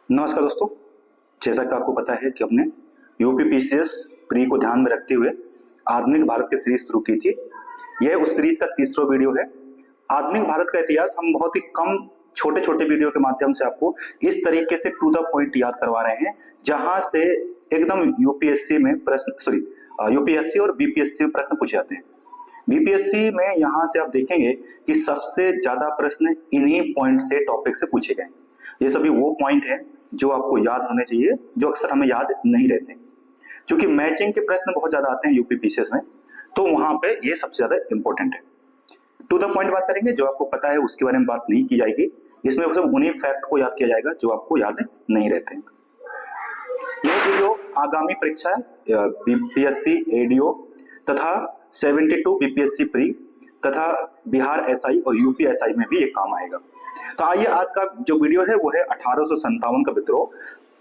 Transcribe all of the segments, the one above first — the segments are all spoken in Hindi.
नमस्कार दोस्तों। जैसा कि आपको पता है कि हमने यूपीपीसीएस प्री को ध्यान में रखते हुए आधुनिक भारत की सीरीज शुरू की थी। यह उस सीरीज का तीसरा वीडियो है। आधुनिक भारत का इतिहास हम बहुत ही कम छोटे छोटे वीडियो के माध्यम से आपको इस तरीके से टू द पॉइंट याद करवा रहे हैं, जहां से एकदम यूपीएससी में प्रश्न यूपीएससी और बीपीएससी में प्रश्न पूछे जाते हैं। बीपीएससी में यहाँ से आप देखेंगे कि सबसे ज्यादा प्रश्न इन्हीं पॉइंट से टॉपिक से पूछे गए। ये सभी वो पॉइंट है जो आपको याद होने चाहिए, जो अक्सर हमें याद नहीं रहते, क्योंकि मैचिंग के प्रश्न बहुत ज्यादा आते हैं यूपीपीसीएस में, तो वहां पे ये सबसे ज्यादा इंपॉर्टेंट है। टू द पॉइंट बात करेंगे, जो आपको पता है उसके बारे में बात नहीं की जाएगी। इसमें सब उन्हीं फैक्ट को याद किया जाएगा जो आपको याद नहीं रहते। यह वीडियो आगामी परीक्षा बीपीएससी एडीओ तथा 72 बीपीएससी प्री तथा बिहार एसआई और यूपी एसआई में भी ये काम आएगा। तो आइए, आज का जो वीडियो है वो है 1857 का विद्रोह।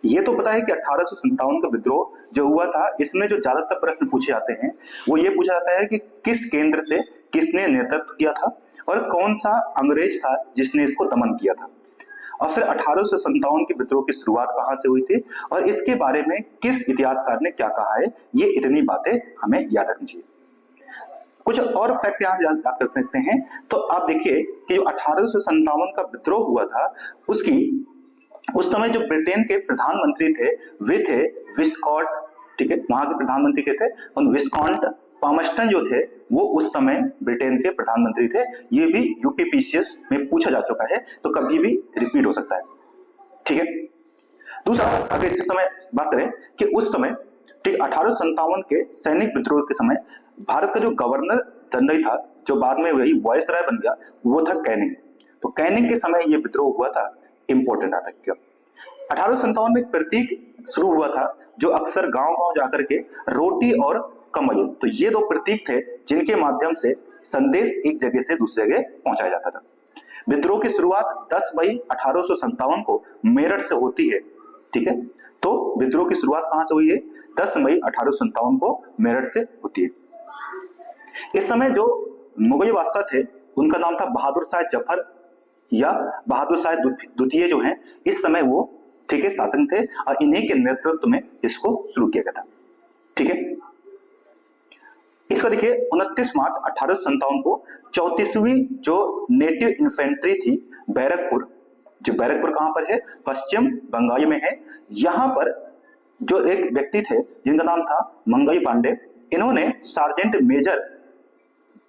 ये तो पता है कि 1857 का विद्रोह जो हुआ था, इसमें जो ज्यादातर प्रश्न पूछे जाते हैं वो ये पूछा जाता है कि किस केंद्र से किसने नेतृत्व किया था और कौन सा अंग्रेज था जिसने इसको दमन किया था, और फिर 1857 के विद्रोह की शुरुआत कहां से हुई थी और इसके बारे में किस इतिहासकार ने क्या कहा है। ये इतनी बातें हमें याद रखनी चाहिए। कुछ और फैक्ट यहाँ याद कर सकते हैं। तो आप देखिए कि जो 1857 का विद्रोह हुआ था, उस समय जो ब्रिटेन के प्रधानमंत्री थे वे थे विस्कॉट, ठीक है, वहां के प्रधानमंत्री के थे, और विस्कॉन्ट पामस्टन जो थे वो उस समय ब्रिटेन के प्रधानमंत्री थे। ये भी यूपीपीसीएस में पूछा जा चुका है, तो कभी भी रिपीट हो सकता है, ठीक है। दूसरा, अगर इस समय बात करें कि उस समय ठीक 1857 के सैनिक विद्रोह के समय भारत का जो गवर्नर जनरल था, जो बाद में वही वायसराय बन गया, वो था कैनिंग। तो कैनिंग के समय ये विद्रोह हुआ था। इंपॉर्टेंट आता है 1857 में एक प्रतीक शुरू हुआ था जो अक्सर गांव गांव जाकर के रोटी और कमाई, तो ये दो प्रतीक थे जिनके माध्यम से संदेश एक जगह से दूसरी जगह पहुंचाया जाता था। विद्रोह की शुरुआत 10 मई 1857 को मेरठ से होती है, ठीक है। तो विद्रोह की शुरुआत कहां से हुई है? 10 मई 1857 को मेरठ से होती है। इस समय जो मुगल बादशाह थे उनका नाम था बहादुर शाह जफर या बहादुर शाह द्वितीय जो हैं, इस समय वो, ठीक है, शासक थे और इन्हीं के नेतृत्व में इसको शुरू किया गया था, ठीक है। इसका देखिए 29 मार्च 1857 को 34वीं जो नेटिव इन्फेंट्री थी बैरकपुर, जो बैरकपुर कहां पर है? पश्चिम बंगाल में है। यहां पर जो एक व्यक्ति थे जिनका नाम था मंगई पांडे, इन्होंने सार्जेंट मेजर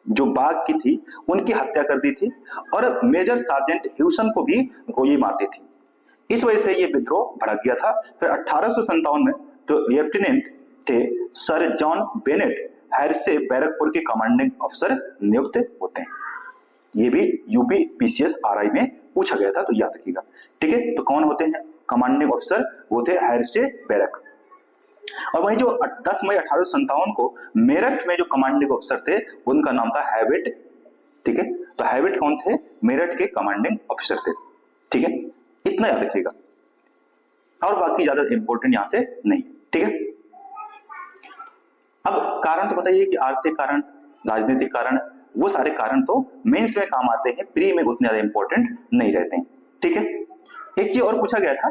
जो बाग की थी उनकी हत्या कर दी थी और मेजर सार्जेंट ह्यूसन को भी गोली मार दी थी। इस वजह से ये विद्रोह भड़क गया था। फिर 1857 में जो लेफ्टिनेंट थे सर जॉन बेनेट हैरिस से बैरकपुर के कमांडिंग अफसर नियुक्त होते हैं। ये भी यूपी पीसीएस आरआई में पूछा गया था, तो याद रखिएगा, ठीक है। तो कौन होते हैं कमांडिंग अफसर? वो थे हैरिस से बैरक। और वही जो 10 मई 1857 को मेरठ में जो कमांडिंग अफसर थे उनका नाम था हैविट, ठीक है। तो हैविट कौन थे? मेरठ के कमांडिंग अफसर थे, ठीक है। इतना याद रखिएगा और बाकी ज्यादा इंपॉर्टेंट यहां से नहीं, ठीक है। अब कारण तो बताइए कि आर्थिक कारण, राजनीतिक कारण, वो सारे कारण तो मेंस में काम आते हैं, प्री में उतने ज्यादा इंपॉर्टेंट नहीं रहते हैं, ठीक है। एक चीज और पूछा गया था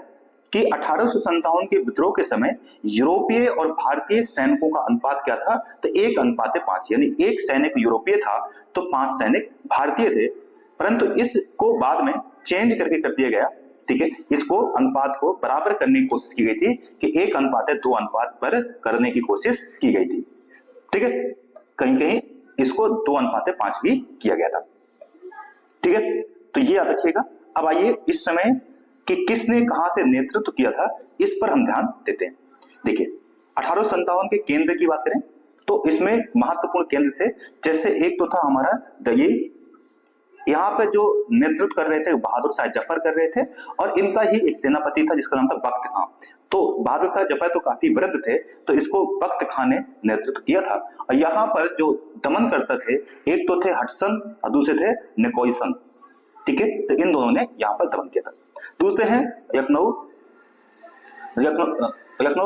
कि 1857 के विद्रोह के समय यूरोपीय और भारतीय सैनिकों का अनुपात क्या था? तो 1:5, यानी एक सैनिक यूरोपीय था तो 5 सैनिक भारतीय थे। परंतु इसको बाद में चेंज करके कर दिया गया, ठीक है। इसको अनुपात को बराबर करने की कोशिश की गई थी कि 1:2 अनुपात पर करने की कोशिश की गई थी, ठीक है। कहीं कहीं इसको 2:5 भी किया गया था, ठीक है। तो ये याद रखिएगा। अब आइए इस समय कि किसने कहां से नेतृत्व किया था, इस पर हम ध्यान देते हैं। देखिए 1857 के केंद्र की बात करें तो इसमें महत्वपूर्ण केंद्र थे। जैसे एक तो था हमारा दये, यहाँ पे जो नेतृत्व कर रहे थे बहादुर शाह जफर कर रहे थे, और इनका ही एक सेनापति था जिसका नाम था बख्त खां। तो बहादुर शाह जफर तो काफी वृद्ध थे, तो इसको बख्त खां ने नेतृत्व किया था। और यहाँ पर जो दमन करता थे, एक तो थे हटसन और दूसरे थे निकोलसन, ठीक है। तो इन दोनों ने यहाँ पर दमन किया था। दूसरे हैं लखनऊ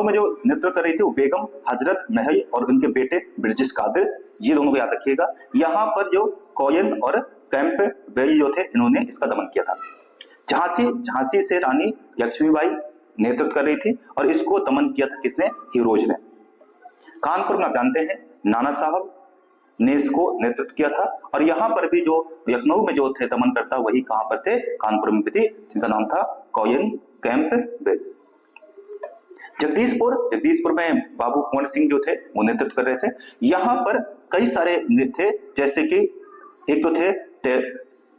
में जो नेतृत्व कर रही थी वो बेगम हजरत महल और उनके बेटे ब्रिजेश कादिर, ये दोनों को याद रखिएगा। यहाँ पर जो कोयन और कैंपबेल जो थे, इन्होंने इसका दमन किया था। झांसी से रानी लक्ष्मीबाई, नेतृत्व कर रही थी और इसको दमन किया था किसने? हीरोज ने। कानपुर में आप जानते हैं नाना साहब ने इसको नेतृत्व किया था और यहाँ पर भी जो लखनऊ में जो थे दमनकर्ता वही कहां पर थे? कानपुर में भी थे, जिनका नाम था कॉयन कैंपबेल। जगदीशपुर में बाबू कुंवर सिंह जो थे वो नेतृत्व कर रहे थे। यहाँ पर कई सारे थे, जैसे कि एक तो थे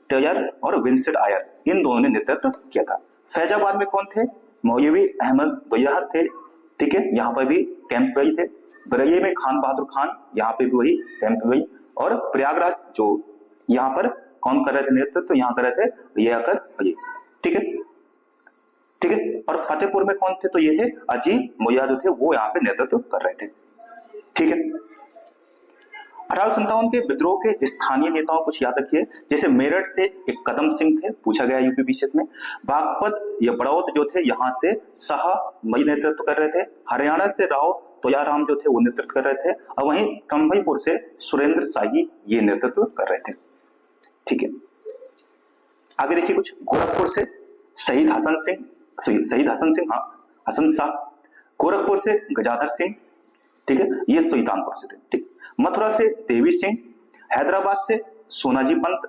टेयर और विंसेंट आयर, इन दोनों ने नेतृत्व किया था। फैजाबाद में कौन थे? मौलवी अहमद गैयार थे, ठीक है, यहाँ पर भी कैंपबेल थे। बरैया में खान बहादुर खान, यहाँ पे भी वही कैंपबेल। और प्रयागराज जो यहाँ पर कौन कर रहे थे नेतृत्व? तो यहाँ कर रहे थे लियाकत अली, ठीक है, ठीक है। और फतेहपुर में कौन थे? तो ये थे अजीत मोया जो थे वो यहाँ पे नेतृत्व कर रहे थे, ठीक है। 1857 के विद्रोह के स्थानीय नेताओं कुछ याद रखिए, जैसे मेरठ से एक कदम सिंह थे, पूछा गया यूपी विशेष में। बागपत या बड़ौत जो थे यहाँ से शाह मई नेतृत्व कर रहे थे। हरियाणा से राव तोयाराम जो थे वो नेतृत्व कर रहे थे और वहीं तंभईपुर से सुरेंद्र शाही ये नेतृत्व कर रहे थे, ठीक है। आगे देखिए कुछ, गोरखपुर से शहीद हसन सिंह, हसन शाह। गोरखपुर से गजाधर सिंह, ठीक है, ये सुल्तानपुर से थे, ठीक। मथुरा से देवी सिंह, हैदराबाद से सोनाजी पंत,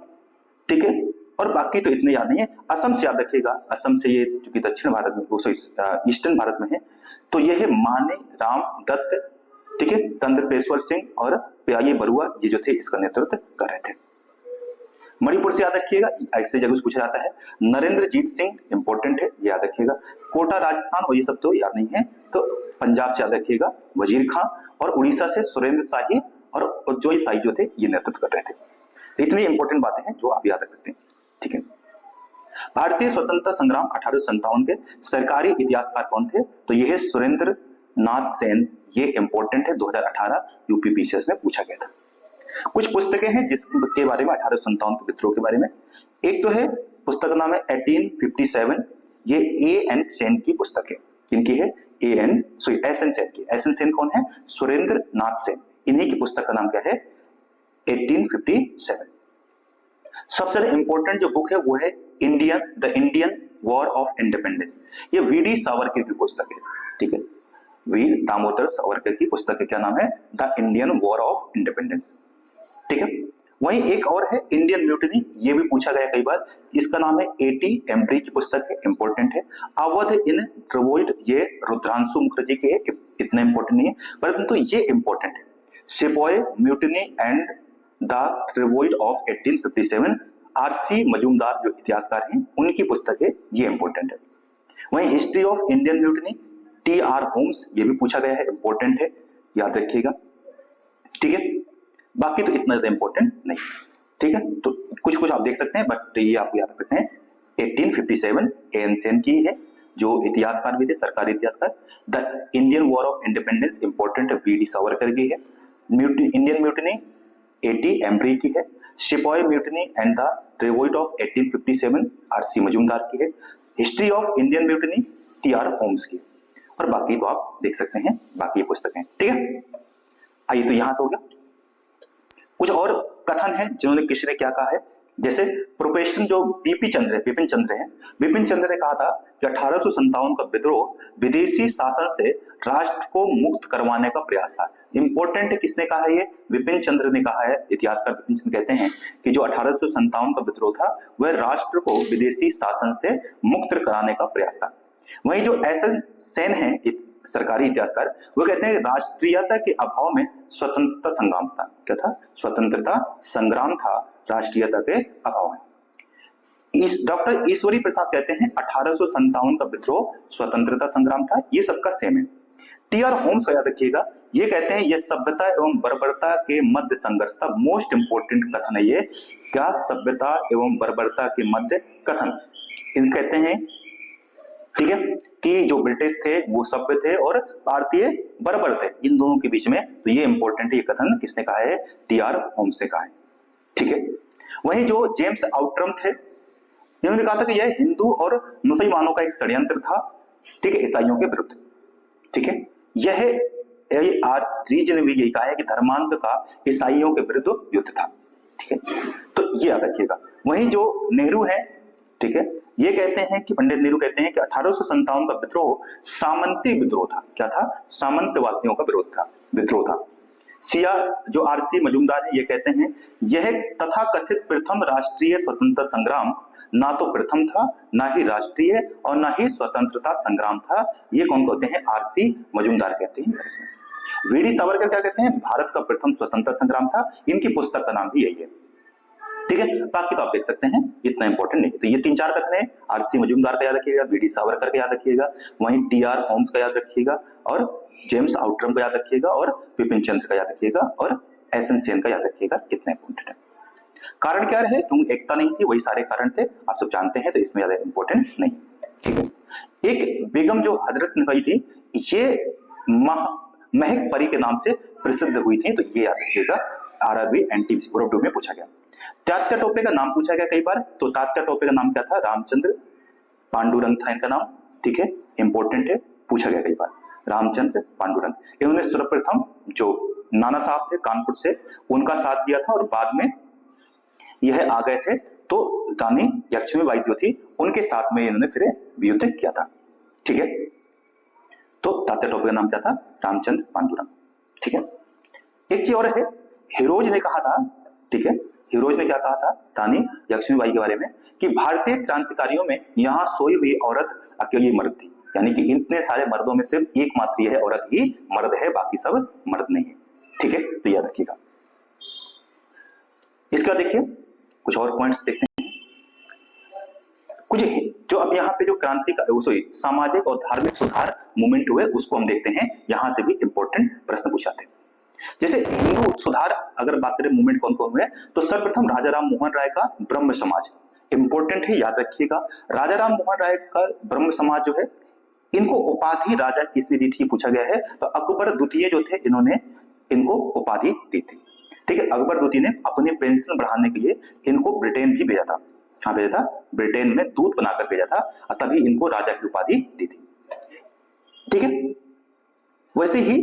ठीक है। और बाकी तो इतने याद नहीं है। असम से याद रखिएगा, असम से ये क्योंकि दक्षिण भारत में ईस्टर्न भारत में है, तो ये है माने राम दत्त, ठीक है, तंद्रपेश्वर सिंह और प्याई बरुआ, ये जो थे इसका नेतृत्व कर रहे थे। मणिपुर से याद रखिएगा, ऐसे जगह पूछा जाता है, नरेंद्रजीत सिंह इंपॉर्टेंट है, याद रखिएगा। कोटा राजस्थान, और ये सब तो याद नहीं है। तो पंजाब से याद रखिएगा वजीर खां, और उड़ीसा से सुरेंद्र शाही और उज्जवल शाही जो थे ये नेतृत्व कर रहे थे। तो इतनी इंपॉर्टेंट बातें हैं जो आप याद रख सकते हैं, ठीक है। भारतीय स्वतंत्रता संग्राम 1857 के सरकारी इतिहासकार कौन थे? तो ये है सुरेंद्र नाथ सेन, ये इंपॉर्टेंट है, 2018 यूपी पीसीएस में पूछा गया था। कुछ पुस्तकें हैं जिसके बारे में 1857 के विद्रोह के बारे में। एक तो है पुस्तक का नाम है 1857, ये एन सेन की पुस्तक है। किनकी है? एस एन सेन की। एस एन सेन कौन है? सुरेंद्र नाथ सेन, इन्हीं की पुस्तक का नाम क्या है? 1857। सबसे ज्यादा इंपॉर्टेंट जो बुक है वो है the Indian war of independence, ये वीडी सावरकर की पुस्तक है, ठीक है, वीर दामोदर सावरकर की पुस्तक है। क्या नाम है? The Indian war of independence, ठीक है। वहीं एक और है इंडियन म्यूटिनी, ये भी पूछा गया कई बार, इसका नाम है एटी एम्ब्री की पुस्तक है, इंपॉर्टेंट है। अवध इन रिवोल्ट, ये रुद्रांशु मुखर्जी के है, इतना इंपॉर्टेंट नहीं है, परंतु ये इंपॉर्टेंट है। Sepoy mutiny and the revolt of 1857, R C Majumdar जो इतिहासकार हैं उनकी पुस्तक है, ये इंपॉर्टेंट है। वहीं history of Indian mutiny, T R. Holmes, ये भी पूछा गया है, इंपॉर्टेंट है, याद रखिएगा, ठीक है। बाकी तो इतना ज्यादा इंपॉर्टेंट नहीं, ठीक है। तो कुछ कुछ आप देख सकते हैं, बट ये आपको याद रख सकते हैं। 1857 एन सेन की है, जो इतिहासकार भी थे, सरकारी इतिहासकार। The Indian war of independence important है, वी डी सावरकर की है। इंडियन म्यूटिनी एटी एम्ब्री की है। Sepoy mutiny and the revolt of 1857 R C Majumdar की है। History of Indian mutiny T R. Holmes की। और बाकी तो आप देख सकते हैं, बाकी पुस्तकें, ठीक है। आइए, तो यहां से हो गया। कुछ और कथन है जिन्होंने किसी ने क्या कहा है, जैसे प्रोफेसर जो बिपिन चंद्र है, बिपिन चंद्र ने कहा था कि 1857 का विद्रोह विदेशी शासन से राष्ट्र को मुक्त करवाने का प्रयास था। इंपॉर्टेंट है, किसने कहा है? ये विपिन चंद्र ने कहा है। इतिहासकार विपिन चंद्र कहते हैं कि जो 1857 का विद्रोह था वह राष्ट्र को विदेशी शासन से मुक्त कराने का प्रयास था। वहीं जो एस एन सेन है सरकारी इतिहासकार, वो कहते हैं राष्ट्रीयता के अभाव में स्वतंत्रता संग्राम था। क्या था? स्वतंत्रता संग्राम था राष्ट्रीयता के अभाव में। डॉक्टर ईश्वरी प्रसाद कहते हैं 1857 का विद्रोह स्वतंत्रता संग्राम था, ये सबका सेम है। टी.आर. होम्स का याद रखिएगा, ये कहते हैं यह सभ्यता एवं बर्बरता के मध्य संघर्ष था। मोस्ट इंपोर्टेंट कथन है ये, क्या? सभ्यता एवं बर्बरता के मध्य कथन। इन कहते हैं, ठीक है, कि जो ब्रिटिश थे वो सभ्य थे और भारतीय बर्बर थे, इन दोनों के बीच में। तो ये इंपॉर्टेंट है, ये कथन किसने कहा है? टी.आर. होम्स ने कहा है, ठीक है। वहीं जो जेम्स आउटरम थे, जिन्होंने कहा था कि यह हिंदू और मुसलमानों का एक षड्यंत्र था, ठीक है, ईसाइयों के विरुद्ध, ठीक है। यह रीजन ने भी यही कहा है कि धर्मांध का ईसाइयों के विरुद्ध युद्ध था, ठीक है। तो ये याद रखिएगा। वहीं जो नेहरू है, ठीक है, ये कहते हैं कि पंडित नेहरू कहते हैं कि 1857 का विद्रोह सामंती विद्रोह था। क्या था? सामंतवादियों का विद्रोह था। सिया जो आरसी मजूमदार है ये कहते हैं यह तथाकथित प्रथम राष्ट्रीय स्वतंत्रता संग्राम ना तो प्रथम था, ना ही राष्ट्रीय और ना ही स्वतंत्रता संग्राम था। ये कौन कहते हैं? आरसी मजूमदार कहते हैं। वीडी सावरकर क्या कहते हैं? भारत का प्रथम स्वतंत्रता संग्राम था। इनकी पुस्तक का नाम भी यही है। ठीक है, बाकी तो आप देख सकते हैं, इतना इंपॉर्टेंट नहीं। तो ये 3-4 कथन है। आरसी मजूमदार का याद रखिएगा, वीडी सावरकर का याद रखिएगा, वहीं टीआर होम्स का याद रखिएगा, और जेम्स आउटरम का याद रखिएगा, और विपिन चंद्र का याद रखिएगा, और एसएन सेन का याद रखिएगा। इतना इंपॉर्टेंट है। कारण क्या है? क्योंकि एकता नहीं थी, वही सारे कारण थे, आप सब जानते हैं, तो इसमें ज्यादा इंपॉर्टेंट नहीं। ठीक है। एक बेगम जो हजरत नवाई थी, ये महक परी के नाम से प्रसिद्ध हुई थी, तो ये याद रखिएगा। आरआरबी एनटी ग्रुप 2 में पूछा गया। तात्या टोपे का नाम पूछा गया कई बार, तो तात्या टोपे का नाम क्या था? रामचंद्र पांडुरंग था इनका नाम। ठीक है, इंपॉर्टेंट है, पूछा गया कई बार, रामचंद्र पांडुरंग। इन्होंने सर्वप्रथम जो नाना साहब थे कानपुर से, उनका साथ दिया था, और बाद में यह आ गए थे, तो रानी लक्ष्मीबाई जो थी उनके साथ में इन्होंने फिर युद्ध किया था। ठीक है, तो तात्या टोपे का नाम क्या था? रामचंद्र पांडुरंग। ठीक है, एक चीज और है, हिरोज ने कहा था, ठीक है, हिरोज ने क्या कहा था रानी लक्ष्मीबाई के बारे में, कि भारतीय क्रांतिकारियों में यहाँ सोई हुई औरत अकेली मर्द थी। यानी कि इतने सारे मर्दों में सिर्फ एकमात्र यह औरत ही मर्द है, बाकी सब मर्द नहीं है। ठीक है, तो याद रखिएगा। इसके बाद देखिए कुछ और पॉइंट्स देखते हैं। कुछ जो अब यहाँ पे जो क्रांति का सामाजिक और धार्मिक सुधार मूवमेंट हुए उसको हम देखते हैं। यहां से भी इंपॉर्टेंट प्रश्न पूछाते हैं। जैसे हिंदू सुधार अगर बात करें मूवमेंट कौन कौन हुए, तो सर्वप्रथम राजा राम मोहन राय का ब्रह्म समाज इंपॉर्टेंट है, याद रखिएगा। राजा राम मोहन राय का ब्रह्म समाज जो है, इनको उपाधि राजा किसने दी थी पूछा गया है, तो अकबर द्वितीय जो थे इन्होंने इनको उपाधि दी थी। ठीक है, अकबर द्वितीय ने अपनी पेंशन बढ़ाने के लिए इनको ब्रिटेन भी भेजा था। कहां भेजा था? ब्रिटेन में दूत बनाकर भेजा था, और तभी इनको राजा की उपाधि दी थी। ठीक है, वैसे ही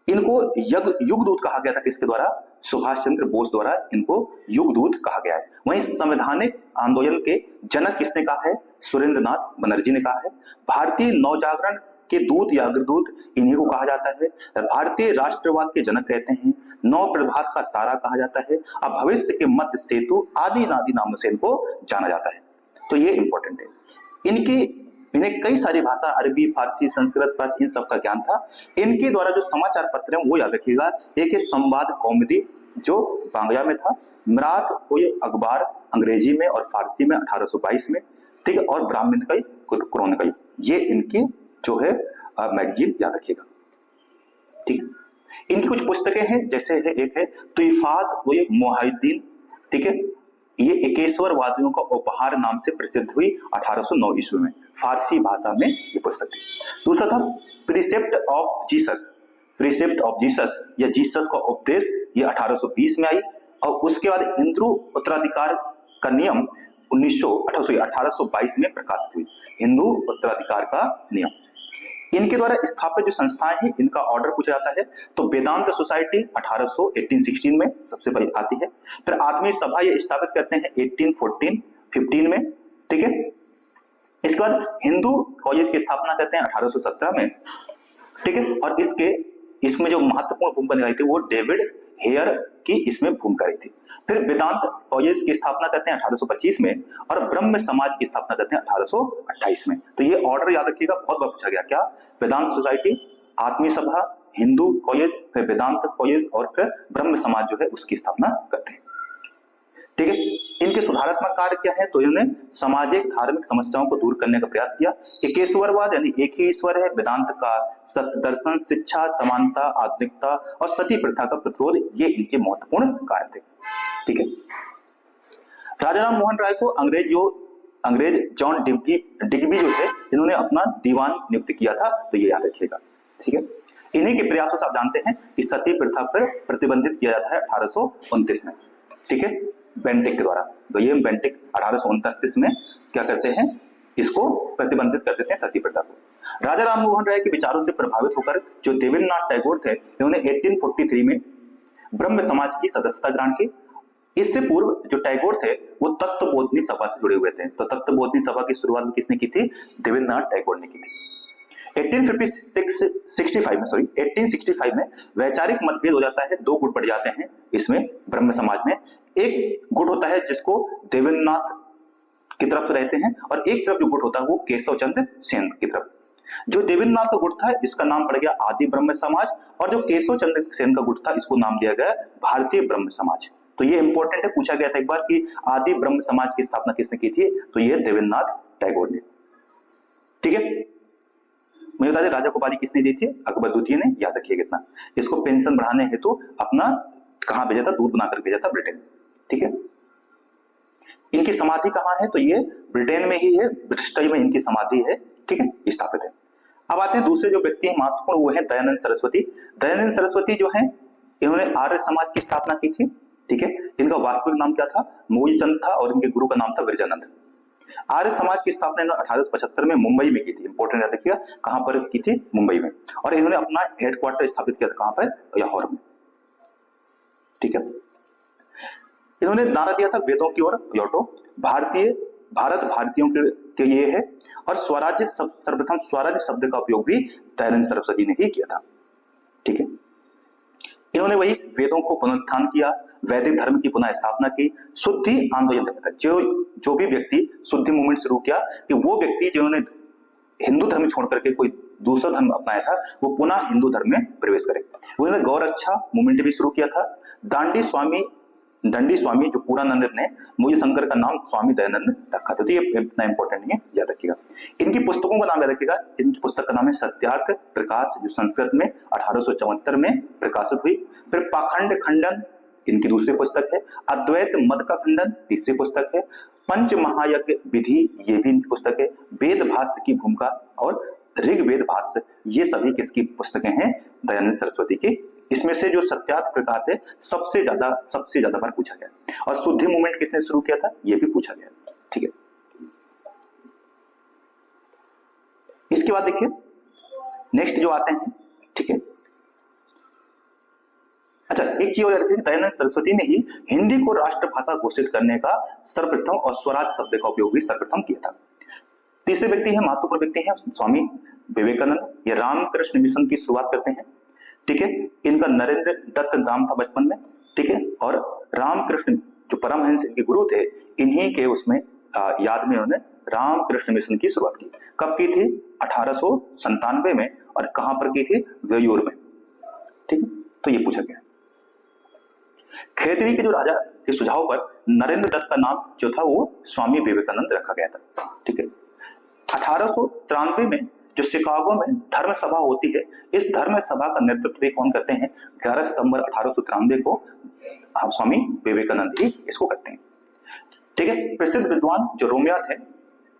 इनको युगदूत कहा गया था, किसके द्वारा? सुभाष चंद्र बोस द्वारा इनको युगदूत कहा गया है। वहीं संवैधानिक आंदोलन के जनक किसने कहा है? सुरेंद्रनाथ बनर्जी ने कहा है। भारतीय नवजागरण के दूत या अग्रदूत इन्हीं को कहा जाता है। भारतीय राष्ट्रवाद के जनक कहते हैं, नव प्रभात का तारा कहा जाता है, अब भविष्य के मध्य सेतु आदि नादि नामों से इनको जाना जाता है। तो ये इंपॉर्टेंट है। इन्हें कई सारी भाषा, अरबी, फारसी, संस्कृत, प्राच, इन सब का ज्ञान था। इनके द्वारा जो समाचार पत्र हैं वो याद रखिएगा। एक है संवाद कौमुदी जो बांग्ला में था, मिरात कोई अखबार अंग्रेजी में और फारसी में 1822 में। ठीक है, और ब्राह्मण क्रॉनिकल, ये इनकी जो है मैगजीन, याद रखिएगा। ठीक है, इनकी कुछ पुस्तकें हैं, जैसे है एक है तुइफात मोहिउद्दीन। ठीक है, ये एकेश्वरवादियों का उपहार नाम से प्रसिद्ध हुई 1809 ईस्वी में, फारसी भाषा में ये पुस्तक थी। दूसरा था प्रीसेप्ट ऑफ जीसस या जीसस का उपदेश, ये 1820 में आई। और उसके बाद हिंदू उत्तराधिकार का नियम 1822 में प्रकाशित हुई, हिंदू उत्तराधिकार का नियम। इनके द्वारा स्थापित जो संस्थाएं हैं इनका ऑर्डर पूछा जाता है, तो वेदांत सोसाइटी 1816 में सबसे पहले आती है। फिर आत्मीय सभा ये स्थापित करते हैं 1815 में। ठीक है, इसके बाद हिंदू कॉलेज की स्थापना करते हैं 1817 में। ठीक है, और इसमें जो महत्वपूर्ण भूमिका निभाई थी वो डेविड हेयर की इसमें भूमिका रही थी। फिर वेदांत कॉलेज की स्थापना करते हैं 1825 में, और ब्रह्म समाज की स्थापना करते हैं 1828 में। तो ये ऑर्डर याद रखिएगा, बहुत बार पूछा गया। क्या? वेदांत सोसाइटी, आत्मीय सभा, हिंदू कॉलेज, फिर वेदांत कॉलेज, और फिर ब्रह्म समाज जो है उसकी स्थापना करते हैं। ठीक है, इनके सुधारात्मक कार्य क्या है, तो इन्होंने सामाजिक धार्मिक समस्याओं को दूर करने का प्रयास किया। एकेश्वरवाद यानी एक ही ईश्वर है, वेदांत का सत्य दर्शन, शिक्षा, समानता, आधुनिकता और सती प्रथा का प्रतिरोध, ये इनके महत्वपूर्ण कार्य थे। ठीक है, राजा राम मोहन राय को अंग्रेज जॉन डिग्बी जो थे इन्होंने अपना दीवान नियुक्त किया था, तो ये याद रखिएगा। ठीक है, इन्हीं के प्रयासों से आप जानते हैं कि सती प्रथा पर प्रतिबंधित किया जाता है 1829 में। ठीक है, बेंटिक के द्वारा। विलियम बेंटिक 1829 में क्या करते हैं, इसको प्रतिबंधित कर देते हैं सती प्रथा को। राजा राम मोहन राय के विचारों से प्रभावित होकर जो देवेंद्रनाथ टैगोर थे, इन्होंने 1843 में ब्रह्म समाज की सदस्यता ग्रहण की। इससे पूर्व जो टैगोर थे वो तत्वबोधिनी सभा से जुड़े हुए थे। तो तत्वबोधिनी सभा की शुरुआत में किसने की थी? देवेंद्रनाथ टैगोर ने की थी। 1865 में वैचारिक मतभेद हो जाता है, दो गुट बढ़ जाते हैं इसमें ब्रह्म समाज में। एक गुट होता है जिसको देवेंद्रनाथ की तरफ रहते हैं और एक तरफ जो गुट होता है वो केशव चंद्र सेन की तरफ। जो देवेंद्रनाथ का गुट था इसका नाम पड़ गया आदि ब्रह्म समाज, और जो केशव चंद्र सेन का गुट था इसको नाम दिया गया भारतीय ब्रह्म समाज। तो ये इंपॉर्टेंट है, पूछा गया था एक बार कि आदि ब्रह्म समाज की स्थापना किसने की थी? तो ये देवेंद्रनाथ टैगोर ने। ठीक है, मुझे बता दें राजा को उपाधि किसने दी थी? अकबर द्वितीय ने। याद रखिएगा इतना। इसको पेंशन बढ़ाने हेतु अपना कहां भेजा था? दूध बनाकर भेजा था ब्रिटेन। ठीक है, इनकी समाधि कहां है? तो ये ब्रिटेन में ही है, ब्रिस्टल में इनकी समाधि है। ठीक है, स्थापित है। अब आते हैं दूसरे जो व्यक्ति हैं महत्वपूर्ण, वो है दयानंद सरस्वती। दयानंद सरस्वती जो है इन्होंने आर्य समाज की स्थापना की थी। ठीक है, इनका वास्तविक नाम क्या था? मूलचंद था और इनके गुरु का नाम था विरजानंद। आर्य समाज की स्थापना इन्होंने 1875 में मुंबई में की थी। इंपॉर्टेंट याद रखिएगा, कहां पर की थी? मुंबई में। और इन्होंने अपना हेडक्वार्टर स्थापित किया था कहां पर? लाहौर में। ठीक है, इन्होंने नारा दिया था वेदों की ओर लौटो, भारत भारतीयों के लिए है, और स्वराज्य सर्वप्रथम स्वराज्य शब्द का उपयोग भी दयानंद सरस्वती ने ही किया था। ठीक है, इन्होंने वही वेदों को पुनरुत्थान किया, वैदिक धर्म की पुनः स्थापना की, शुद्धि आंदोलन था। जो भी व्यक्ति शुद्धि मूवमेंट शुरू किया कि वो व्यक्ति जिन्होंने हिंदू धर्म छोड़ करके कोई दूसरा धर्म अपनाया था वो पुनः हिंदू धर्म में प्रवेश करे। उन्होंने गौरक्षा मूवमेंट भी शुरू किया था। दंडी स्वामी जो पूर्णानंद ने मुझे शंकर का नाम स्वामी दयानंद रखा था। तो ये इतना इंपॉर्टेंट नहीं है, याद रखिएगा। इनकी पुस्तकों का नाम याद रखिएगा। इनकी पुस्तक का नाम है सत्यार्थ प्रकाश, जो संस्कृत में 1874 में प्रकाशित हुई। फिर पाखंड खंडन इनकी दूसरी पुस्तक है। अद्वैत मत का खंडन तीसरी पुस्तक है। पंच महायज्ञ विधि ये भी इनकी पुस्तक है। वेद भाष्य की भूमिका और ऋग्वेद भाष्य ये सभी किसकी पुस्तकें हैं? दयानंद सरस्वती की। इसमें से जो सत्यार्थ प्रकाश है सबसे ज्यादा बार पूछा गया। और शुद्धि मूवमेंट किसने शुरू किया था? ये भी पूछा गया। ठीक है, इसके बाद देखिए नेक्स्ट जो आते हैं। ठीक है, अच्छा एक चीज और याद रखिए, दयानंद सरस्वती ने ही हिंदी को राष्ट्रभाषा घोषित करने का सर्वप्रथम और स्वराज शब्द का उपयोग भी सर्वप्रथम किया था। तीसरे व्यक्ति है, महत्वपूर्ण व्यक्ति है, स्वामी विवेकानंद। ये रामकृष्ण मिशन की शुरुआत करते हैं। ठीक है, इनका नरेंद्र दत्त नाम था बचपन में। ठीक है, और रामकृष्ण जो परमहंस इनके गुरु थे, इन्हीं के उसमें याद में उन्होंने रामकृष्ण मिशन की शुरुआत की। कब की थी? 1897 में। और कहां पर की थी? वेयूर में। ठीक है, तो ये पूछा गया। खेतरी के जो राजा के सुझाव पर नरेंद्र दत्त का नाम जो था वो स्वामी विवेकानंद रखा गया था। ठीक है, 1893 में जो शिकागो में धर्म सभा होती है, इस धर्म सभा का नेतृत्व भी कौन करते हैं? 11 सितंबर 1893 को स्वामी विवेकानंद ही इसको करते हैं। ठीक है, प्रसिद्ध विद्वान जो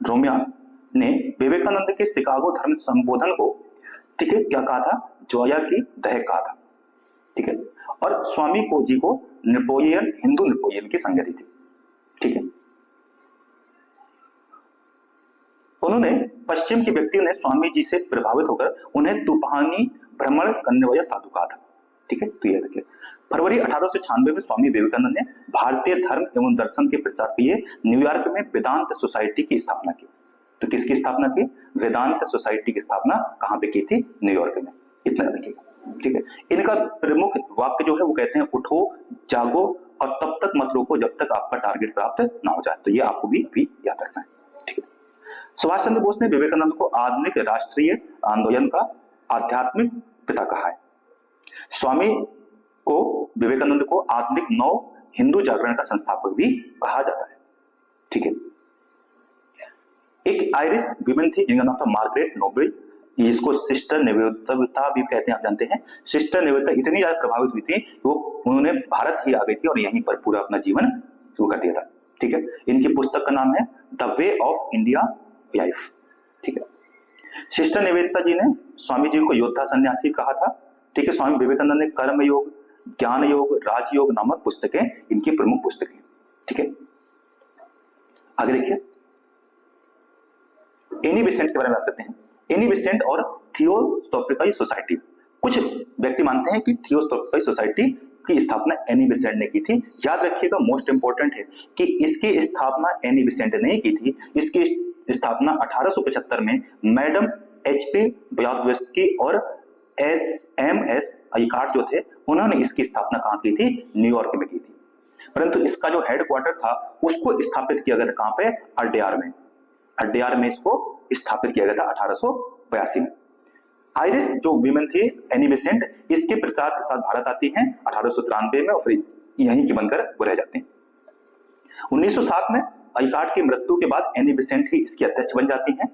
रोमिया ने विवेकानंद के शिकागो धर्म संबोधन को, ठीक है, क्या कहा था? जोया की दह कहा था। ठीक है, और स्वामी जी को हिंदू नेपोलियन की संज्ञा दी थी। ठीक है, उन्होंने पश्चिम के व्यक्तियों ने स्वामी जी से प्रभावित होकर उन्हें तूफानी भ्रमण करने वाला साधु कहा था। ठीक है, तो ये देखिए फरवरी 1896 में स्वामी विवेकानंद ने भारतीय धर्म एवं दर्शन के प्रचार के लिए न्यूयॉर्क में वेदांत सोसाइटी की स्थापना की। तो किसकी स्थापना की? वेदांत सोसाइटी की स्थापना कहां पे की थी? न्यूयॉर्क में। इतना देखिएगा। ठीक है, इनका प्रमुख वाक्य जो है वो कहते हैं उठो जागो और तब तक मत रोको जब तक आपका टारगेट प्राप्त ना हो जाए। तो ये आपको भी अभी याद रखना है। ठीक है, सुभाष चंद्र बोस ने विवेकानंद को आधुनिक राष्ट्रीय आंदोलन का आध्यात्मिक पिता कहा है। स्वामी को विवेकानंद को आधुनिक नव हिंदू जागरण का संस्थापक भी कहा जाता है। ठीक है, एक आयरिश विमेन थी जिनका नाम था मार्गरेट नोबल। इसको सिस्टर निवेदिता भी कहते हैं, आप जानते हैं। सिस्टर निवेदिता इतनी ज्यादा प्रभावित हुई थी वो उन्होंने भारत ही आ गई थी और यहीं पर पूरा अपना जीवन शुरू कर दिया था। ठीक है, इनकी पुस्तक का नाम है the way of India life. ठीक है, सिस्टर निवेदिता जी ने स्वामी जी को योद्धा सन्यासी कहा था। ठीक है, स्वामी विवेकानंद ने कर्म योग, ज्ञान योग, राजयोग नामक पुस्तकें इनकी प्रमुख पुस्तकें। ठीक है, आगे देखिए एनी बेसेंट के बारे में बात करते हैं। एनी बेसेंट और थियोसॉफिकल सोसाइटी। कुछ व्यक्ति मानते हैं कि थियोसॉफिकल सोसाइटी की स्थापना एनी बेसेंट ने की थी। याद रखिएगा, मोस्ट इंपोर्टेंट है कि इसकी स्थापना एनी बेसेंट ने की थी, इसकी स्थापना 1875 में मैडम एचपी ब्लैकवेस्की और एस आइकार्ट जो थे उन्होंने इसकी स्थापना कहाँ की थी? न्यूयॉर्क में की थी। परंतु इसका जो हेडक्वार्टर था उसको स्थापित किया गया था कहाँ पे? अड्यार में। अड्यार में इसको स्थापित किया गया था 1882 में। आयरिश जो वीमेन थी एनी बेसेंट, इसके प्रचार के साथ भारत आती हैं 1893 में और फिर यहीं की बनकर वो रह जाते हैं। 1907 में आइकार्ट की मृत्यु के बाद एनी बेसेंट ही इसकी अध्यक्ष बन जाती हैं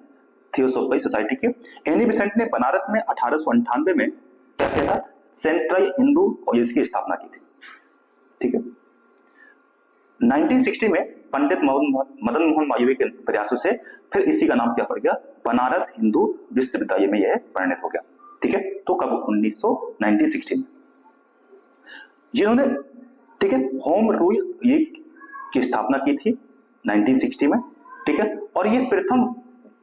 थियोसॉफिकल सोसाइटी के। एनी बेसेंट ने बनारस में 1898 में क्या किया था? सेंट्रल हिंदू कॉलेज की स्थापना की थी। ठीक है। 1960 में पंडित मदन मोहन मालवीय के प्रयासों से फिर इसी का नाम क्या पड़ गया? बनारस हिंदू विश्वविद्यालय में यह परिणत हो गया। ठीक है। तो कब? 1960 में। जिन्होंने ठीक है होम रूल की स्थापना की थी 1960 में। ठीक है। और ये प्रथम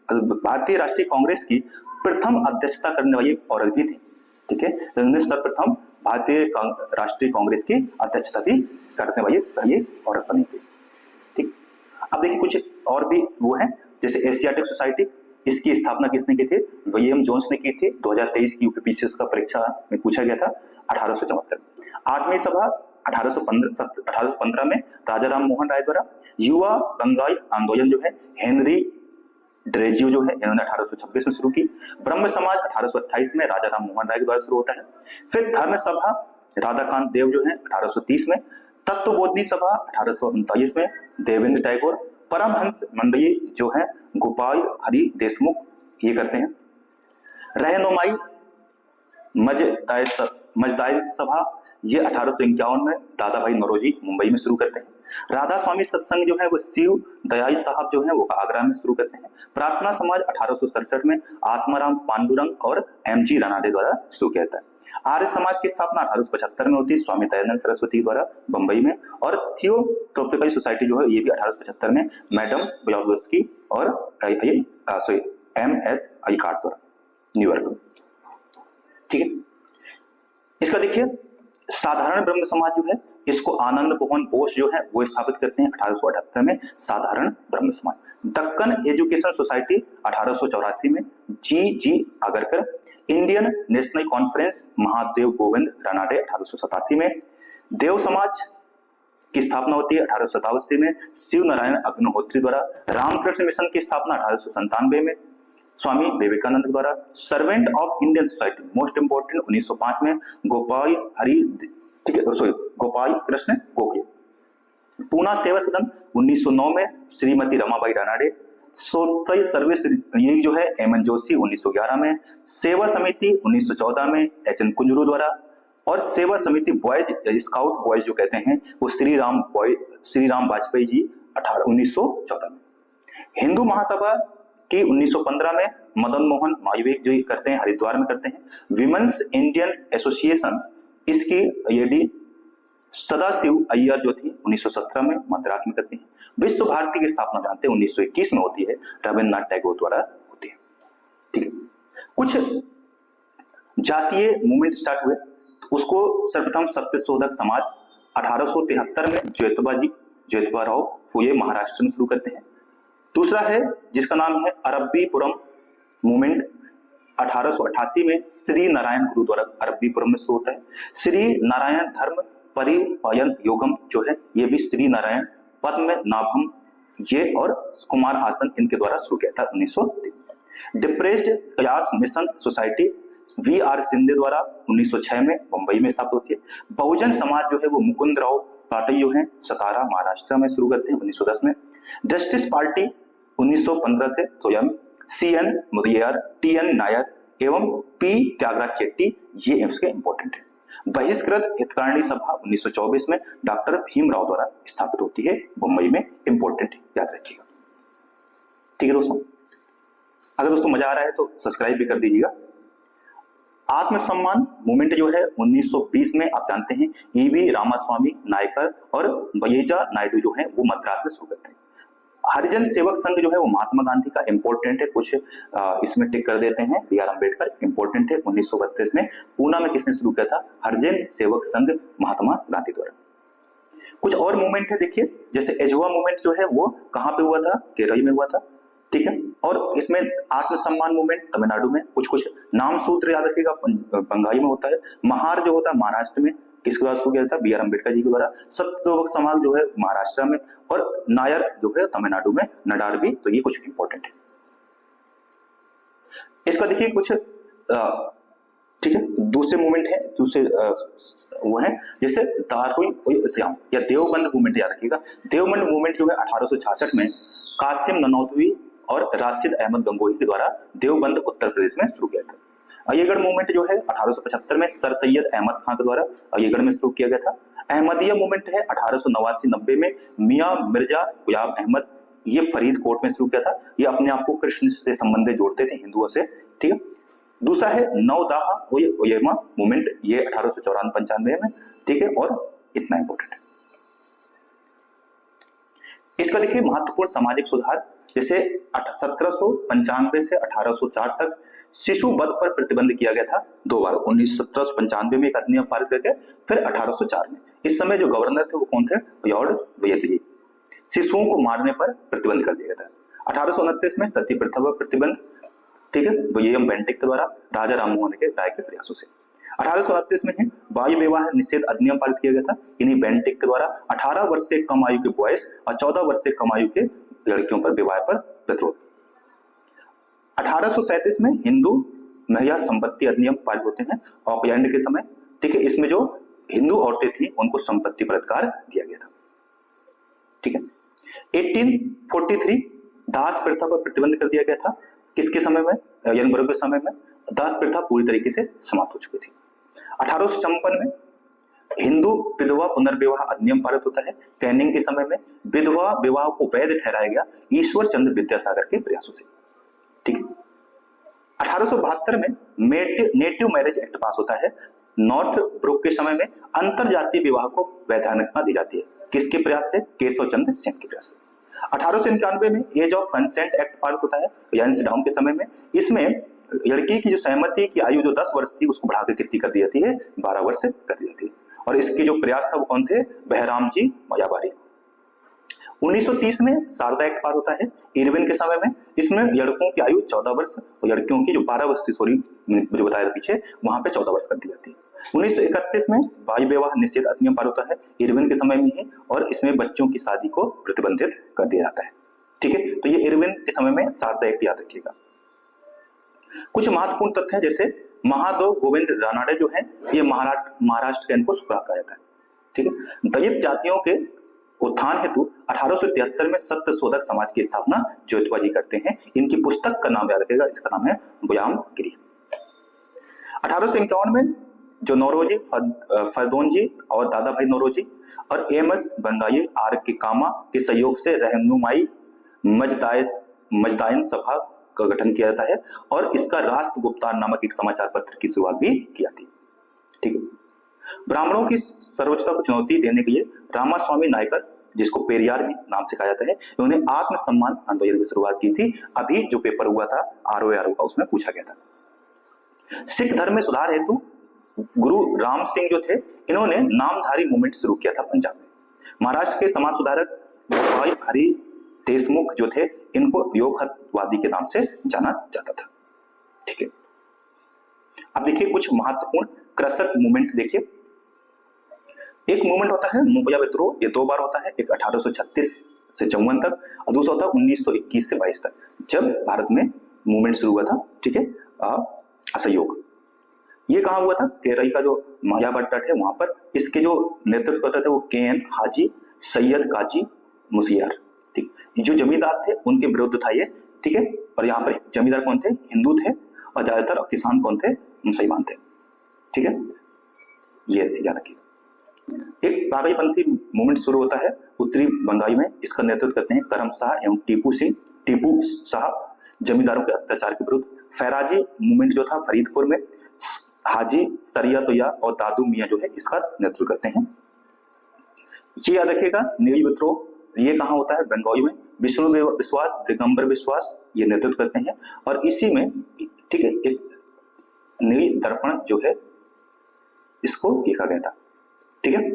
भारतीय राष्ट्रीय कांग्रेस की प्रथम अध्यक्षता करने वाली औरत भी थी। ठीक है। उन्होंने सर्वप्रथम भारतीय राष्ट्रीय कांग्रेस की अध्यक्षता भी करने वाली ये औरत बनी थी। ठीक। अब देखिए कुछ और भी वो है, जैसे एशियाटिक सोसाइटी, इसकी स्थापना किसने की थी? विलियम जोन्स ने की थी। 2023 की यूपीपीसीएस का परीक्षा में पूछा गया था 1874। आठवीं सभा 1815 में राजा राम मोहन राय द्वारा। युवा बंगाल आंदोलन जो है हेनरी ड्रेजियो जो है इन्होंने 1826 में शुरू की। ब्रह्म समाज 1828 में राजा राम मोहन राय के द्वारा शुरू होता है। फिर धर्म सभा राधाकांत देव जो है 1830 में। तत्वबोधनी सभा 1839 में देवेंद्र टैगोर। परमहंस मंडली जो है गोपाल हरि देशमुख ये करते हैं। रहनुमाई मजदाई सभा ये 1851 में दादा भाई नौरोजी मुंबई में शुरू करते हैं। राधा स्वामी सत्संग जो है वो शिव दयाल साहब जो है वो आगरा में शुरू करते हैं। प्रार्थना समाज 1867 में आत्माराम पांडुरंग और एमजी रानाडे द्वारा शुरू किया जाता है। आर्य समाज की स्थापना 1875 में होती है स्वामी दयानंद सरस्वती द्वारा बंबई में। और थियोसॉफिकल सोसाइटी जो है ये भी 1875 में मैडम ब्लैकवेस्की और एम.एस. आइकार्ट द्वारा न्यूयॉर्क में। ठीक है। इसका देखिए साधारण ब्रह्म समाज जो है इसको आनंद मोहन बोस जो है वो स्थापित करते हैं 1878 में साधारण ब्रह्म समाज। दक्कन एजुकेशन सोसाइटी 1884 में G Agarkar. Indian national conference Mahadev Govind Ranade 1887 में। देव समाज की स्थापना होती है 1887 में शिव नारायण अग्निहोत्री द्वारा। रामकृष्ण मिशन की स्थापना 1897 में स्वामी विवेकानंद द्वारा। Servant of Indian society most important 1905 में गोपाल कृष्ण गोखले। पूना सेवा सदन 1909 में Shrimati Ramabai Ranade. Social service league जो है एमएन जोशी 1911 में। सेवा समिति 1914 में एच.एन. कुंजरू द्वारा। और सेवा समिति बॉयज स्काउट बॉयज जो कहते हैं वो श्री राम वाजपेयी जी 1914 में। हिंदू महासभा की 1915 में मदन मोहन मालवीय जो करते हैं हरिद्वार में करते हैं। विमेंस इंडियन एसोसिएशन इसकी एडी सदाशिव अय्यर जो थी 1917 में मद्रास में करते हैं। विश्व भारती की स्थापना जानते हैं 1921 में होती है रविन्द्रनाथ टैगोर द्वारा होती है। ठीक है। कुछ जातीय मूवमेंट स्टार्ट हुए तो उसको सर्वप्रथम सत्यशोधक समाज 1873 में ज्योतिबा राव फुले महाराष्ट्र में शुरू करते हैं। दूसरा है जिसका नाम है अरब्बीपुरम मूवमेंट 1888 में श्री नारायण गुरु द्वारा अरब्बीपुरम में शुरू होता है। श्री नारायण धर्म परिपायन योगम जो है ये भी श्री नारायण पद्म नाभम ये और कुमार आसन इनके द्वारा शुरू किया था 1903। Depressed class mission society V R. Shinde द्वारा 1906 में मुंबई में स्थापित होती है। बहुजन समाज जो है वो मुकुंद राव पाटिल जो है सतारा महाराष्ट्र में शुरू करते हैं 1910 में। जस्टिस पार्टी 1915 से स्वयं सी.एन. मुदलियार, टी.एन. नायर एवं पी. त्यागराज चेट्टी ये इसके इंपॉर्टेंट है। बहिष्कृत हितकारिणी सभा 1924 में डॉक्टर भीमराव द्वारा स्थापित होती है मुंबई में, इंपॉर्टेंट याद रखिएगा। ठीक है दोस्तों, अगर दोस्तों मजा आ रहा है तो सब्सक्राइब भी कर दीजिएगा। आत्मसम्मान मूवमेंट जो है 1920 में आप जानते हैं ई.वी. रामास्वामी नायकर और वयेजा नायडू जो है वो मद्रास में शुरू करते हैं। हरिजन सेवक संघ जो है वो महात्मा गांधी का इंपॉर्टेंट है, कुछ इसमें टिक कर देते हैं। बी आर अम्बेडकर इंपॉर्टेंट है। 1932 में पूना में किसने शुरू किया था? हरिजन सेवक संघ महात्मा गांधी द्वारा। कुछ और मूवमेंट है देखिए, जैसे एजवा मूवमेंट जो है वो कहाँ पे हुआ था? केरल में हुआ था, ठीक है। और इसमें आत्मसम्मान मूवमेंट तमिलनाडु में, कुछ कुछ नाम सूत्र याद रखिएगा, बंगाई में होता है। महार जो होता है महाराष्ट्र में, किसके द्वारा शुरू किया था? बी आर अम्बेडकर जी के द्वारा। सत्यशोधक समाज जो है महाराष्ट्र में, और नायर जो है तमिलनाडु में, नडार भी। तो ये कुछ इंपॉर्टेंट है। इसका देखिए कुछ ठीक है, दूसरे मूवमेंट है, दूसरे वो है जैसे दारुल इस्लाम या देवबंद मूवमेंट याद रखिएगा। देवबंद मूवमेंट जो है 1866 में कासिम ननौतवी और राशिद अहमद गंगोही के द्वारा देवबंद उत्तर प्रदेश में शुरू किया था। अलीगढ़ मूवमेंट जो है 1875 में सर सैयद अहमद खान के द्वारा अलीगढ़ में शुरू किया गया था। अहमदिया मूवमेंट है 1889-90 में मियां मिर्जा गुलाम अहमद, ये फरीदकोट में शुरू किया था। ये अपने आप को कृष्ण से संबंधित जोड़ते थे, हिंदुओं से, ठीक है। दूसरा है नवदाह उलेमा मूवमेंट, ये 1894-95 में, ठीक है। और इतना इंपॉर्टेंट है। इसका देखिए महत्वपूर्ण सामाजिक सुधार, जैसे 1795 से 1804 तक शिशु वध पर प्रतिबंध किया गया था 2 बार। 1795 में एक अधिनियम पारित करके, फिर 1804 में। इस समय जो गवर्नर थे वो कौन थे? Lord Wellesley. शिशुओं को मारने पर प्रतिबंध कर दिया गया था। 1829 में सती प्रथा पर प्रतिबंध, ठीक है, विलियम बेंटिक के द्वारा राजा राममोहन राय के प्रयासों से। 1829 में बाल विवाह निषेध अधिनियम पारित किया गया था, इन्हीं बेंटिक के द्वारा। 18 वर्ष से कम आयु के बॉयज और 14 वर्ष से कम आयु के लड़कियों पर विवाह पर प्रतिरोध। 1837 में हिंदू महिला संपत्ति अधिनियम पारित होते हैं ऑकलैंड के समय, ठीक है। इसमें जो हिंदू औरतें थी उनको संपत्ति पर अधिकार दिया गया था, ठीक है। 1843 दास प्रथा पर प्रतिबंध कर दिया गया था। किसके समय में? यंगबरो के समय में दास प्रथा पूरी तरीके से समाप्त हो चुकी थी। 1856 में हिंदू विधवा पुनर्विवाह अधिनियम पारित होता है। कैनिंग के समय में विधवा विवाह को वैध ठहराया गया ईश्वर चंद्र विद्यासागर के प्रयासों से, ठीक है। 1872 में नेटिव मैरिज एक्ट पास होता है। नॉर्थ ब्रुक के समय में अंतरजातीय विवाह को वैधानिकता दी जाती है। किसके प्रयास से? केशव चंद्र सेन के प्रयास से। 1891 में एज ऑफ कंसेंट एक्ट पारित होता है यान्सडाउन के समय में। इसमें लड़की की जो सहमति की आयु जो 10 वर्ष थी उसको बढ़ाकर कितनी कर दी जाती है? 12 वर्ष कर दी जाती है। और इसके जो प्रयास था वो कौन थे? बहराम जी मयाबारी। 1930 में शारदा एक्ट पास होता है इरविन के समय में। इसमें लड़कों की आयु 14 वर्ष और लड़कियों की जो 12 वर्ष थी, सॉरी मुझे बताया था पीछे, वहां पे 14 वर्ष कर दी जाती है। 1931 में बाल विवाह निषेध अधिनियम पारित होता है इरविन के समय में ही, और इसमें बच्चों की शादी को प्रतिबंधित कर दिया जाता है, ठीक है। तो ये इरविन के समय में शारदा एक्ट याद रखिएगा। कुछ महत्वपूर्ण तथ्य हैं, जैसे महादेव गोविंद रानाडे जो है ये महाराष्ट्र के इनको सुराग कहा जाता है, ठीक है। दलित जातियों के उत्थान हेतु 1873 में सत्य शोधक समाज की स्थापना ज्योतिबा जी करते हैं। इनकी पुस्तक का नाम याद रखेगा, इसका नाम है गुलामगिरी। 1851 में जो नौरोजी फरदोनजी और दादा भाई नौरोजी और एमएस बंगाई आर के कामा के सहयोग से रहनुमाई मजदायन सभा का गठन किया जाता है, और इसका राष्ट्र गुप्तार नामक एक समाचार पत्र की शुरुआत भी की जाती है, ठीक है। ब्राह्मणों की सर्वोच्चता को चुनौती देने के लिए रामास्वामी नायकर, जिसको पेरियार भी नाम से कहा जाता है, उन्होंने आत्मसम्मान आंदोलन की शुरुआत की थी। अभी जो पेपर हुआ था ROA का, उसमें पूछा गया था। सिख धर्म में सुधार हेतु गुरु राम सिंह जो थे, इन्होंने नामधारी मूवमेंट शुरू किया था पंजाब में। महाराष्ट्र के समाज सुधारक भाई हरि देशमुख जो थे, इनको योगवादी के नाम से जाना जाता था, ठीक है। अब देखिए कुछ महत्वपूर्ण कृषक मूवमेंट देखिए। एक मूवमेंट होता है मुंबई विद्रोह, ये 2 बार होता है, एक 1836 से 54 तक, और दूसरा होता है 1921 से 22 तक, जब भारत में मूवमेंट शुरू हुआ था, ठीक है। असहयोग, ये कहाँ हुआ था? केरल का जो मायाबट्टा है वहां पर। इसके जो नेतृत्व करते थे वो KN हाजी सैयद काजी मुसियार, ठीक। जो जमींदार थे उनके विरुद्ध था ये, ठीक है। और यहाँ पर जमींदार कौन थे? हिंदू थे, और ज्यादातर किसान कौन थे? मुसलमान थे, ठीक है। ये याद रखिए। एक पागलपंथी मूवमेंट शुरू होता है उत्तरी बंगाल में। इसका नेतृत्व करते हैं करम शाह एवं टीपू शाह, जमींदारों के अत्याचार के विरुद्ध। फैराजी मूवमेंट जो था फरीदपुर में, हाजी सरिया और दादू मियां जो है इसका नेतृत्व करते हैं। ये याद रखिएगा। नील विद्रोह ये कहाँ होता है? बंगाई में। विष्णु विश्वास, दिगंबर विश्वास ये नेतृत्व करते हैं। और इसी में ठीक है एक नील दर्पण जो है इसको लिखा गया था। ठीक है,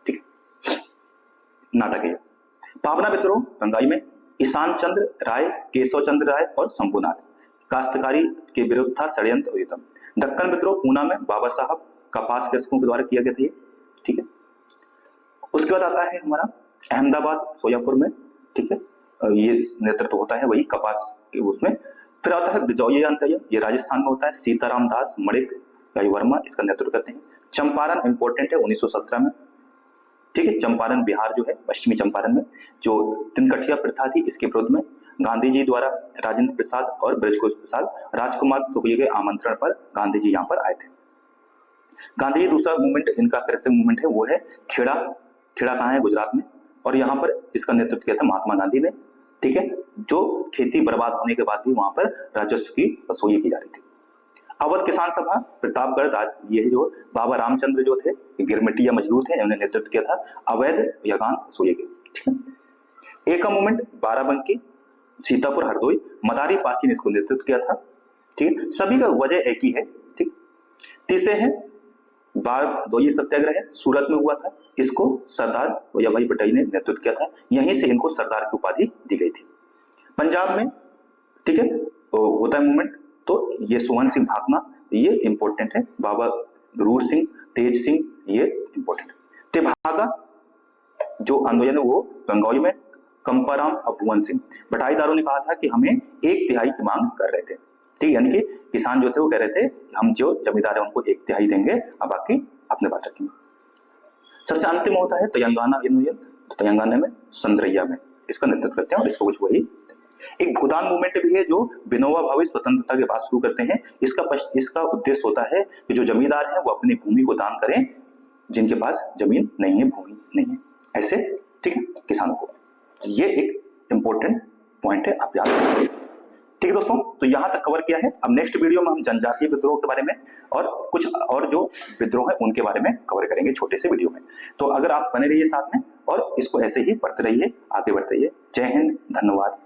ठीक है, नाटक है। पावना विद्रोह बंगाई में। ईशान चंद्र राय, केशव चंद्र राय और शंभुनाथ काश्तकारी के विरुद्ध था षड्यंत्र और युद्धम। दक्कन विद्रोह पूना में बाबा साहब कपास कृषकों के द्वारा किया गया था ये। ठीक है, उसके बाद आता है हमारा अहमदाबाद सोयापुर में। ठीक है, ये नेतृत्व होता है वही कपास के उसमें। फिर आता है बिजौया अंतर्य, ये राजस्थान में होता है। सीताराम दास मणिक वर्मा इसका नेतृत्व करते हैं। चंपारण इंपॉर्टेंट है 1917 में। ठीक है, चंपारण बिहार जो है, पश्चिमी चंपारण में जो तिनकठिया प्रथा थी इसके विरोध में गांधी जी द्वारा राजेंद्र प्रसाद और ब्रजभूषण प्रसाद राजकुमार तुगलिया के आमंत्रण पर गांधी जी यहाँ पर आए थे। गांधी जी दूसरा मूवमेंट इनका कृषि मूवमेंट है वो है खेड़ा। खेड़ा कहाँ है? गुजरात में। और यहाँ पर इसका नेतृत्व किया था महात्मा गांधी ने। ठीक है, जो खेती बर्बाद होने के बाद भी वहां पर राजस्व की वसूली की जा रही थी। अवध किसान सभा प्रतापगढ़, ये जो बाबा रामचंद्र जो थे गिरमिटिया मजदूर थे, उन्होंने नेतृत्व किया था अवैध यगान वसूली के। ठीक है, एकम मूवमेंट बाराबंकी, सीतापुर, हरदोई, मदारी पासी ने इसको नेतृत्व किया था। ठीक है, सभी का वजह एक ही है। ठीक, तीसरे है बारदोई सत्याग्रह है, सूरत में हुआ था। इसको सरदार वल्लभ पटेल ने नेतृत्व किया था। यहीं से इनको सरदार की उपाधि दी गई थी। पंजाब में ठीक है होता है मूवमेंट, तो ये सोहन सिंह भाकना ये इंपॉर्टेंट है। बाबा रूर सिंह, तेज सिंह ये इंपॉर्टेंट है। तेभागा जो आंदोलन है वो बंगाई में। कंपाराम अभुवन सिंह, बटाईदारों ने कहा था कि हमें 1/3 की मांग कर रहे थे। ठीक, यानी कि किसान जो थे वो कह रहे थे हम जो जमींदार है उनको 1/3 देंगे, अब बाकी अपने पास रखेंगे। सबसे अंतिम होता है तेलंगाना आंदोलन। तो तेलंगाना में संद्रैया में इसका नेतृत्व करते हैं और इसको कुछ वही। एक भूदान मूवमेंट भी है जो विनोबा भावे स्वतंत्रता के बाद शुरू करते हैं। इसका उद्देश्य होता है कि जो जमींदार है वो अपनी भूमि को दान करें जिनके पास जमीन नहीं है, भूमि नहीं है, ऐसे ठीक है किसानों को। ये एक इंपॉर्टेंट पॉइंट है, आप याद रखिए। ठीक है दोस्तों, तो यहाँ तक कवर किया है। अब नेक्स्ट वीडियो में हम जनजातीय विद्रोह के बारे में और कुछ और जो विद्रोह है उनके बारे में कवर करेंगे छोटे से वीडियो में। तो अगर आप बने रहिए साथ में और इसको ऐसे ही पढ़ते रहिए, आगे बढ़ते रहिए। जय हिंद, धन्यवाद।